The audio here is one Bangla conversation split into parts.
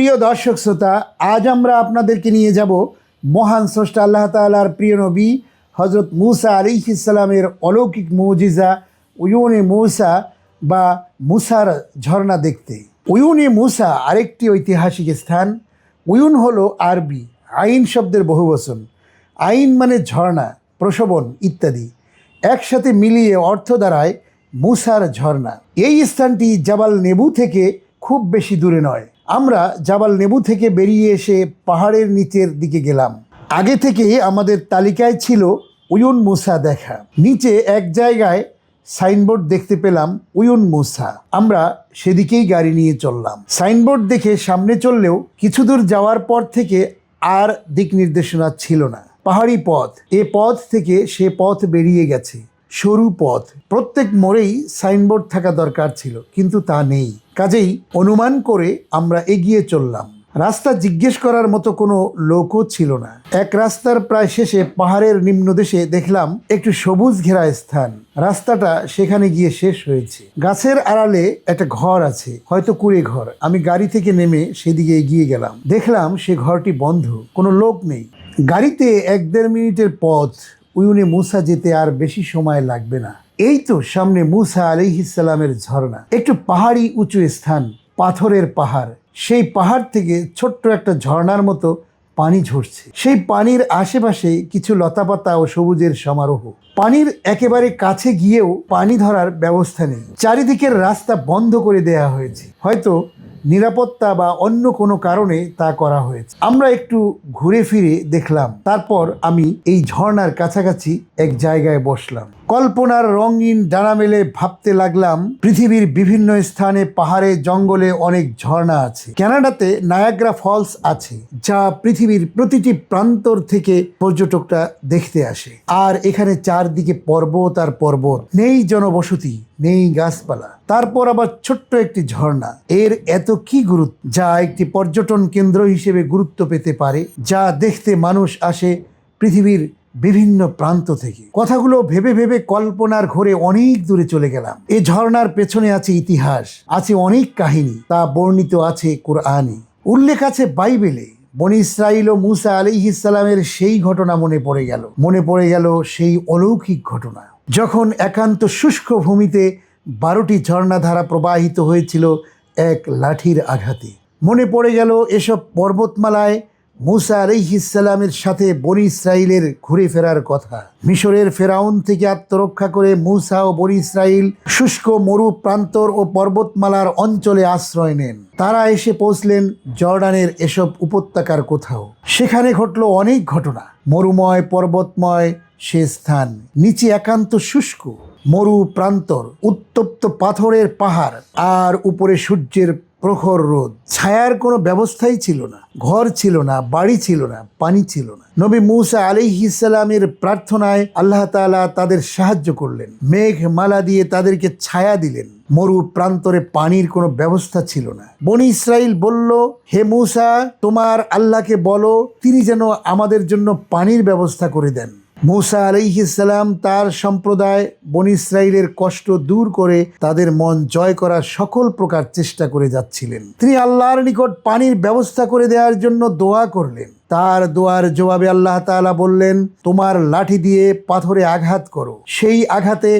প্রিয় দর্শক শ্রোতা, আজ আমরা আপনাদেরকে নিয়ে যাব মহান স্রষ্টা আল্লাহ তাআলার প্রিয় নবী হজরত মুসা আলাইহিস সালামের অলৌকিক মুজিজা উয়ুনে মুসা বা মুসার ঝর্ণা দেখতে। উয়ুনে মুসা আরেকটি ঐতিহাসিক স্থান। উয়ুন হলো আরবি আইন শব্দের বহুবচন। আইন মানে ঝর্ণা, প্রশোভন ইত্যাদি, একসাথে মিলিয়ে অর্থ দাঁড়ায় মুসার ঝর্ণা। এই স্থানটি জাবাল নেবু থেকে খুব বেশি দূরে নয়। আমরা জাবাল নেবু থেকে বেরিয়ে এসে পাহাড়ের নিচের দিকে গেলাম। আগে থেকেই আমাদের তালিকায় ছিল উয়ুন মুসা দেখা। নিচে এক জায়গায় সাইনবোর্ড দেখতে পেলাম উয়ুন মুসা। আমরা সেদিকেই গাড়ি নিয়ে চললাম। সাইনবোর্ড দেখে সামনে চললেও কিছু দূর যাওয়ার পর থেকে আর দিক নির্দেশনা ছিল না। পাহাড়ি পথ, এ পথ থেকে সে পথ বেরিয়ে গেছে, সরু পথ। প্রত্যেক মোড়েই সাইনবোর্ড থাকা দরকার ছিল, কিন্তু তা নেই। কাজেই অনুমান করে আমরা এগিয়ে চললাম। রাস্তা জিজ্ঞেস করার মতো কোনো লোকও ছিল না। এক রাস্তার প্রায় শেষে পাহাড়ের নিম্নদেশে দেখলাম একটু সবুজ ঘেরা স্থান। রাস্তাটা সেখানে গিয়ে শেষ হয়েছে। গাছের আড়ালে একটা ঘর আছে, হয়তো কুঁড়ে ঘর। আমি গাড়ি থেকে নেমে সেদিকে এগিয়ে গেলাম। দেখলাম সে ঘরটি বন্ধ, কোনো লোক নেই। গাড়িতে 1-1.5 মিনিটের পথ। উয়ুনে মুসা যেতে আর বেশি সময় লাগবে না। এই তো সামনে মুসা আলাইহিস সালামের ঝর্ণা। একটু পাহাড়ি উঁচু স্থান, পাথরের পাহাড়। সেই পাহাড় থেকে ছোট্ট একটা ঝর্ণার মতো পানি ঝরছে। সেই পানির আশেপাশে কিছু লতাপাতা ও সবুজের সমারোহ। পানির একেবারে কাছে গিয়েও পানি ধরার ব্যবস্থা নেই। চারিদিকের রাস্তা বন্ধ করে দেয়া হয়েছে। হয়তো নিরাপত্তা বা অন্য কোনো কারণে তা করা হয়েছে। আমরা একটু ঘুরে ফিরে দেখলাম। তারপর আমি এই ঝর্ণার কাছাকাছি এক জায়গায় বসলাম। কল্পনার রঙিন ডানা মেলে ভাবতে লাগলাম, পৃথিবীর বিভিন্ন স্থানে পাহাড়ে জঙ্গলে অনেক ঝর্ণা আছে। কানাডাতে নায়াগ্রা ফলস আছে, যা পৃথিবীর প্রতিটি প্রান্তর থেকে পর্যটকরা দেখতে আসে। আর এখানে চারদিকে পর্বত আর পর্বত, নেই জনবসতি, নেই গাছপালা। তারপর আবার ছোট্ট একটি ঝর্ণা। এর এত কি গুরুত্ব, যা একটি পর্যটন কেন্দ্র হিসেবে গুরুত্ব পেতে পারে, যা দেখতে মানুষ আসে পৃথিবীর বিভিন্ন প্রান্ত থেকে। কথাগুলো ভেবে ভেবে কল্পনার ঘোরে অনেক দূরে চলে গেলাম। এই ঝর্ণার পেছনে আছে ইতিহাস, আছে অনেক কাহিনী। তা বর্ণিত আছে কোরআনে, উল্লেখ আছে বাইবেলে। বনী ইসরাইল ও মুসা আলাইহিস সালামের সেই ঘটনা মনে পড়ে গেল সেই অলৌকিক ঘটনা, যখন একান্ত শুষ্ক ভূমিতে 12টি ঝর্ণাধারা প্রবাহিত হয়েছিল এক লাঠির আঘাতে। মনে পড়ে গেল এসব পর্বতমালায় মুসা আলাইহিস সালামের সাথে বনী ইসরাইলের ঘুরে ফেরার কথা। মিশরের ফেরাউন থেকে আত্মরক্ষা করে মুসা ও বনী ইসরাইল শুষ্ক মরু প্রান্তর ও পর্বতমালার অঞ্চলে আশ্রয় নেন। তারা এসে পৌঁছলেন জর্ডানের এসব উপত্যকার কোথাও। সেখানে ঘটল অনেক ঘটনা। মরুময় পর্বতময় সে স্থান, নিচে একান্ত শুষ্ক মরু প্রান্তর, উত্তপ্ত পাথরের পাহাড়, আর উপরে সূর্যের প্রখর রোদ। ছায়ার কোনো ব্যবস্থাই ছিল না, ঘর ছিল না, বাড়ি ছিল না, পানি ছিল না। নবী মুসা আলাইহিস সালামের প্রার্থনায় আল্লাহ তাআলা তাদের সাহায্য করলেন। মেঘ মালা দিয়ে তাদেরকে ছায়া দিলেন। মরু প্রান্তরে পানির কোনো ব্যবস্থা ছিল না। বনী ইসরাইল বলল, হে মুসা, তোমার আল্লাহকে বলো তিনি যেন আমাদের জন্য পানির ব্যবস্থা করে দেন। মুসা আলাইহিস সালাম তার সম্প্রদায় বনী ইসরাইলের কষ্ট দূর করে তাদের মন জয় করার সকল প্রকার চেষ্টা করে যাচ্ছিলেন। তিনি আল্লাহর নিকট পানির ব্যবস্থা করে দেওয়ার জন্য দোয়া করলেন। তার দোয়ার জবাবে আল্লাহ তাআলা বললেন, তোমার লাঠি দিয়ে পাথরে আঘাত করো। সেই আঘাতে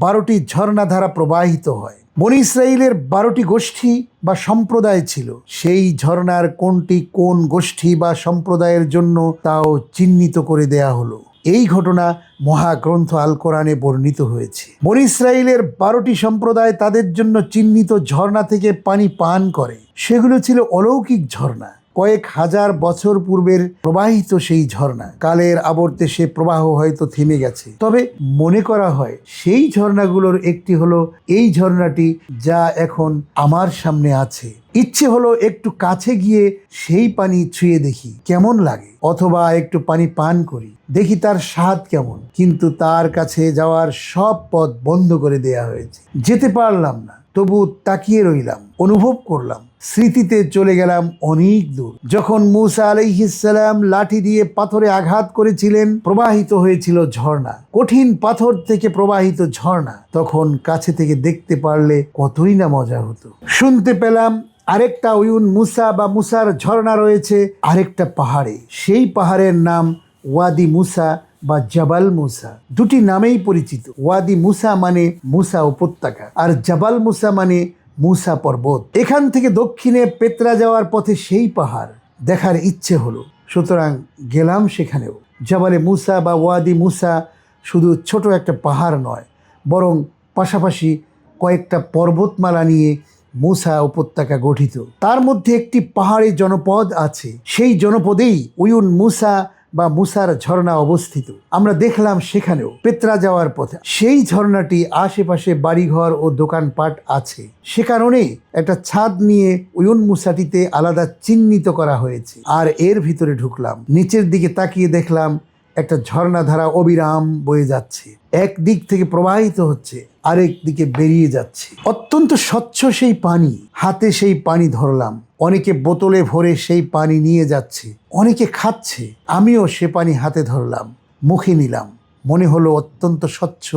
12টি ঝর্ণাধারা প্রবাহিত হয়। বনী ইসরাইলের 12টি গোষ্ঠী বা সম্প্রদায় ছিল। সেই ঝর্ণার কোনটি কোন গোষ্ঠী বা সম্প্রদায়ের জন্য তাও চিহ্নিত করে দেয়া হলো। এই ঘটনা মহাগ্রন্থ আল কোরআনে বর্ণিত হয়েছে। বনী ইসরাইলের 12টি সম্প্রদায় তাদের জন্য চিহ্নিত ঝর্ণা থেকে পানি পান করে। সেগুলো ছিল অলৌকিক ঝর্ণা, কয়েক হাজার বছর পূর্বের প্রবাহিত সেই ঝর্ণা। কালের আবর্তে সে প্রবাহ হয়তো থেমে গেছে, তবে মনে করা হয় সেই ঝর্ণাগুলোর একটি হলো এই ঝর্ণাটি, যা এখন আমার সামনে আছে। ইচ্ছে হলো একটু কাছে গিয়ে সেই পানি ছুঁয়ে দেখি কেমন লাগে, অথবা একটু পানি পান করি, দেখি তার স্বাদ কেমন। কিন্তু তার কাছে যাওয়ার সব পথ বন্ধ করে দেয়া হয়েছে। যেতে পারলাম না, তবু তাকিয়ে রইলাম, অনুভব করলাম। স্মৃতিতে চলে গেলাম অনেক দূর। যখন মুসা আলাইহিস সালাম লাঠি দিয়ে পাথরে আঘাত করেছিলেন, প্রবাহিত হয়েছিল ঝর্ণা, কঠিন পাথর থেকে প্রবাহিত ঝর্ণা। তখন কাছে থেকে দেখতে পারলে কতই না মজা হতো। শুনতে পেলাম আরেকটা উয়ুন মুসা বা মুসার ঝর্ণা রয়েছে আরেকটা পাহাড়ে। সেই পাহাড়ের নাম ওয়াদি মুসা বা জাবাল মুসা। দুটি নামেই পরিচিত। ওয়াদি মুসা মানে মুসা উপত্যকা, আর জাবাল মুসা মানে মুসা পর্বত। এখান থেকে দক্ষিণে পেত্রা যাওয়ার পথে সেই পাহাড় দেখার ইচ্ছে হলো, সুতরাং গেলাম সেখানেও। জাবালে মুসা বা ওয়াদি মুসা শুধু ছোট একটা পাহাড় নয়, বরং পাশাপাশি কয়েকটা পর্বতমালা নিয়ে মুসা উপত্যকা গঠিত। তার মধ্যে একটি পাহাড়ি জনপদ আছে, সেই জনপদেই উয়ুন মুসা বা মুসার ঝর্ণা অবস্থিত। আমরা দেখলাম সেখানেও পেত্রা যাওয়ার পথে। সেই ঝর্ণাটি আশেপাশে বাড়িঘর ও দোকানপাট আছে, সে কারণে একটা ছাদ নিয়ে উয়ুন মুসাটিতে আলাদা চিহ্নিত করা হয়েছে। আর এর ভিতরে ঢুকলাম, নিচের দিকে তাকিয়ে দেখলাম একটা ঝর্ণাধারা অবিরাম বয়ে যাচ্ছে, এক দিক থেকে প্রবাহিত হচ্ছে, আরেক দিকে বেরিয়ে যাচ্ছে। অত্যন্ত স্বচ্ছ সেই পানি, হাতে সেই পানি ধরলাম। অনেকে বোতলে ভরে সেই পানি নিয়ে যাচ্ছে, অনেকে খাচ্ছে। আমিও সে পানি হাতে ধরলাম, মুখে নিলাম। মনে হলো অত্যন্ত স্বচ্ছ,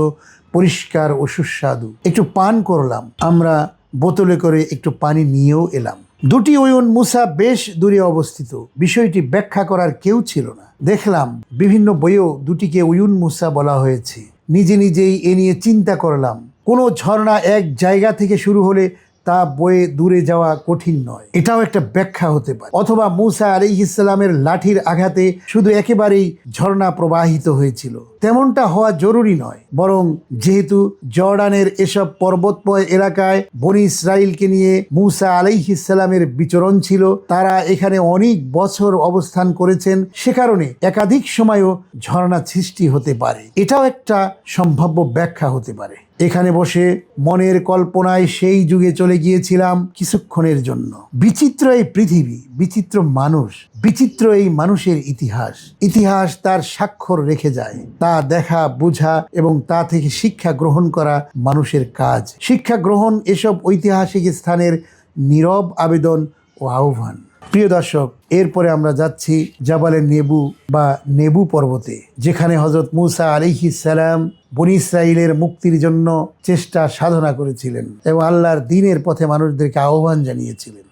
পরিষ্কার ও সুস্বাদু। একটু পান করলাম। আমরা বোতলে করে একটু পানি নিয়েও এলাম। দুটি উয়ুন মুসা বেশ দূরে অবস্থিত, বিষয়টি ব্যাখ্যা করার কেউ ছিল না। দেখলাম বিভিন্ন বইয়েও দুটিকে উয়ুন মুসা বলা হয়েছে। নিজে নিজেই এ নিয়ে চিন্তা করলাম। কোনো ঝর্ণা এক জায়গা থেকে শুরু হলে তা বয়ে দূরে যাওয়া কঠিন নয়, এটাও একটা ব্যাখ্যা হতে পারে। অথবা মুসা আলাইহিস সালামের লাঠির আঘাতে শুধু একেবারেই ঝর্ণা প্রবাহিত হয়েছিল, তেমনটা হওয়া জরুরি নয়। বরং যেহেতু জর্ডানের এসব পর্বতময় এলাকায় বনি ইসরাইলকে নিয়ে মুসা আলাইহিস সালামের বিচরণ ছিল, তারা এখানে অনেক বছর অবস্থান করেছেন, সে কারণে একাধিক সময়ও ঝর্ণা সৃষ্টি হতে পারে। এটাও একটা সম্ভাব্য ব্যাখ্যা হতে পারে। এখানে বসে মনের কল্পনায় সেই যুগে চলে গিয়েছিলাম কিছুক্ষণের জন্য। বিচিত্র এই পৃথিবী, বিচিত্র মানুষ, বিচিত্র এই মানুষের ইতিহাস। ইতিহাস তার স্বাক্ষর রেখে যায়, তা দেখা, বোঝা এবং তা থেকে শিক্ষা গ্রহণ করা মানুষের কাজ। শিক্ষা গ্রহণ এসব ঐতিহাসিক স্থানের নীরব আবেদন ও আহ্বান। প্রিয় দর্শক, এরপরে আমরা যাচ্ছি জাবালে নেবু বা নেবু পর্বতে, যেখানে হযরত মুসা আলাইহিস সালাম বনি ইসরাইলের মুক্তির জন্য চেষ্টা সাধনা করেছিলেন এবং আল্লাহর দ্বীনের পথে মানুষদেরকে আহ্বান জানিয়েছিলেন।